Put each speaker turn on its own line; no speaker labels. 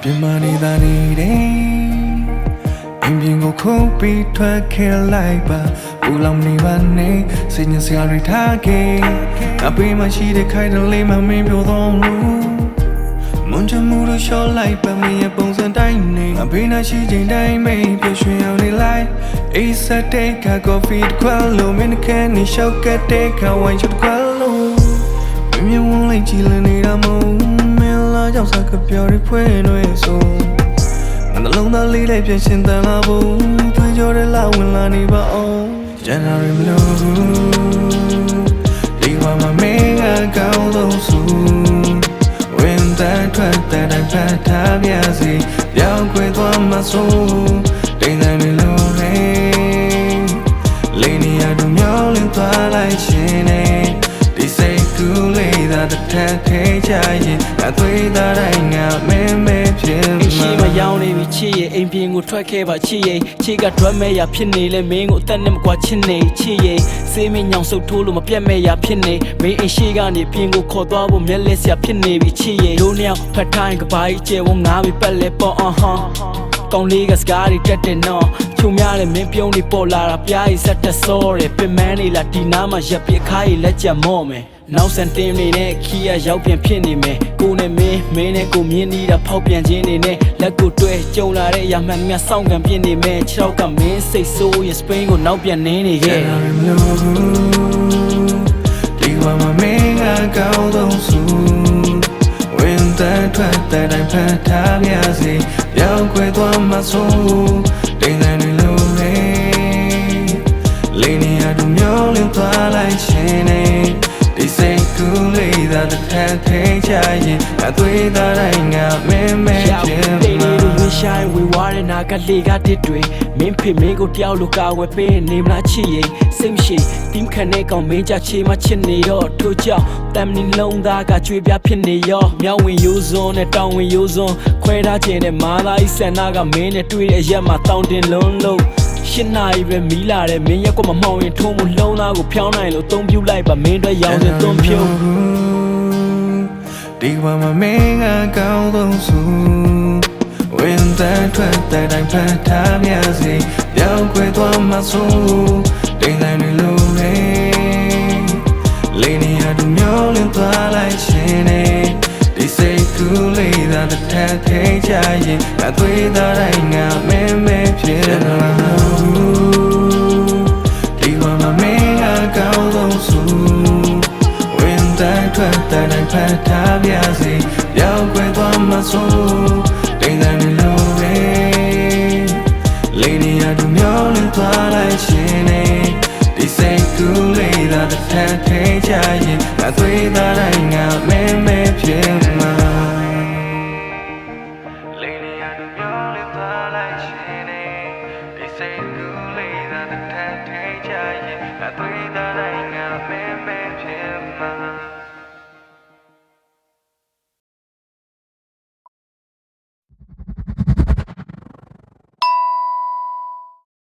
ပြင်မာနေတာနေတယ်အင်းပြင်ကိုခုတ်ပြီးထွက်ခဲ့လိုက်ပါဘူလောင်နေပါနဲ့စိတ်ညစ်စရာတွေထားခဲ့အပေးမှရှိတဲ့ခိုင်တလေးမှမင်းပြောတော့လို့မွန်ချမှုတို့ရှော့လိုက်ပါမင်းရဲ့ပုံစံတိုင်းနေအပေးနာရှိချိန်တိုင်းမင်းပြရွှင်အောင်နေလိုက်အေးစတဲ့ကကော်ဖီကွာလို့မင်းကန်နေရှောက်ကတဲ့ကဝိုင်းချွတ်ကွာလို့မြင်ဝင်လိုက်ကြည့်နေတာမဟုတ်မင်းလာကြောက်စကပြောရဖွင့်လို့ဆိုနှလုံးသားလေးလိုက်ပြည့်ရှင်တန်လာဖို့တွေးကြောတဲ့လာဝင်လာနေပါအောင် January မလို့ဒီဝါမမင်းကကောင်းဆုံးစုဝင်တဲ့ထွက်တဲ့တိုင်းဖတ်ထားပြစီပြောင်းခွေသွားမှဆိုတိမ်တိုင်းလို့လေလေးနေရတို့မြောင်းလင်းသွားလိုက်ရှင်နေဒီစိတ်ကူးလေးသာတစ်ထပ်ထိချရင်အသွေးသားတိုင်းငါမင်းမဲဖြစ်မှာ
ရှိမရောင်းနေပြီချစ်ရဲ့အိမ်ပြင်ကိုထွက်ခဲ့ပါချစ်ရဲ့ချစ်ကဒွတ်မဲ့ရဖြစ်နေလဲမင်းကိုအသက်နဲ့မကွာချစ်နေချစ်ရဲ့စေးမင်းညောင်ဆုပ်ထိုးလို့မပြတ်မဲ့ရဖြစ်နေမင်းအိမ်ရှိကနေပြင်ကိုခေါ်သွားဖို့မျက်လက်စရာဖြစ်နေပြီချစ်ရဲ့တို့နှစ်ယောက်ဖတ်ထိုင်းကဘာကြီးကျဲဝငါပြီပတ်လဲပေါ့ကောင်းလေးကစကားတွေတက်တယ်နော်ချုံများလည်းမင်းပြုံးနေပေါ်လာတာပြားရီဆက်တက်စောတယ်ပင်မန်းနေလားဒီနားမှာရပ်ပြခါရီလက်ကြမော့မယ်နောက်စံတင်နေနဲ့ခီးရရောက်ပြန်ဖြစ်နေမယ်ကိုနဲ့မင်းနဲ့ကိုမြင်းနေတာဖောက်ပြန်ခြင်းနေနဲ့လက်ကိုတွဲကြုံလာတဲ့အရာမှန်များစောင့်ကန်ပြင်းနေမယ်ခြေထောက်ကမင်းစိတ်ဆိုးရစပိန်ကိုနောက်ပြန်နေနေခဲ့
ဒီဝါမမင်းကကောင်းဆုံးစုဝင်တဲ့ထွက်တဲ့တိုင်းဖတ်ထားပြစီပြောင်းခွေသွားမှဆိုတိမ်တိုင်းလို့လေလေးနေရတို့မြောင်းလင်းသွားလိုက်ရှင်နေဒီစိတ်ကူးလေးသာတစ်ထပ်ထိချရင်အသွေးသားတိုင်းငါမင်းမဲဖြစ်မှာ
ရှိုင်းဝေဝါရနာကလေးကတစ်တွေမင်းဖေမင်းကိုတယောက်လိုကာဝယ်ပေးနေမလားချစ်ရင်စိတ်မရှိတင်းခနဲ့ကောင်မင်းကြချေမချစ်နေတော့ထို့ကြောင့်တမ်နီလုံးသားကကြွေပြဖြစ်နေရောမြောက်ဝင်ရိုးစွန်းနဲ့တောင်ဝင်ရိုးစွန်းခွဲထားခြင်းနဲ့မာလာဤဆန္ဒကမင်းနဲ့တွေ့တဲ့အရက်မှာတောင်းတင်လုံးလုံးရှင်းနာရီပဲမီးလာတယ်မင်းရက်ကွမမှောင်ရင်ထုံးမလုံးသားကိုဖြောင်းနိုင်လို့အသုံးပြုလိုက်ပါမင်းတို့ရောင်းစင်သွန်းဖြုံး
ဒီဝါမမင်းကကောင်းဆုံးစုဝင်တဲ့ထွက်တဲ့တိုင်းဖတ်ထားမြစီပြောင်းခွေသွားမှဆိုတိမ်တိုင်းလို့လေလေးနေရတို့မြောင်းလင်းသွားလိုက်ရှင်နေဒီစိတ်ကူးလေးသာတစ်ထပ်ထိချရင်အသွေးသားတိုင်းငါမင်းမဲဖြစ်လာဒီဝါမမင်းကကောင်းဆုံးစုဝင်တဲ့ထွက်တဲ့တိုင်းဖတ်ထားမြစီပြောင်းခွေသွားမှဆိုတိမ်တိုင်းလို့လေလေးနေရတို့မြောင်းလင်းသွားလိုက်ရှင်နေဒီစိတ်ကူးလေးသာတစ်ထပ်ထိချရင်အသွေးသားတိုင်းငါမင်းမဲဖြစ်မှာလေးနေရတို့မြောင်းလင်းသွားလိုက်ရှင်နေဒီစိတ်ကူးလေးသာတစ်ထပ်ထိချရင်အသွေးသား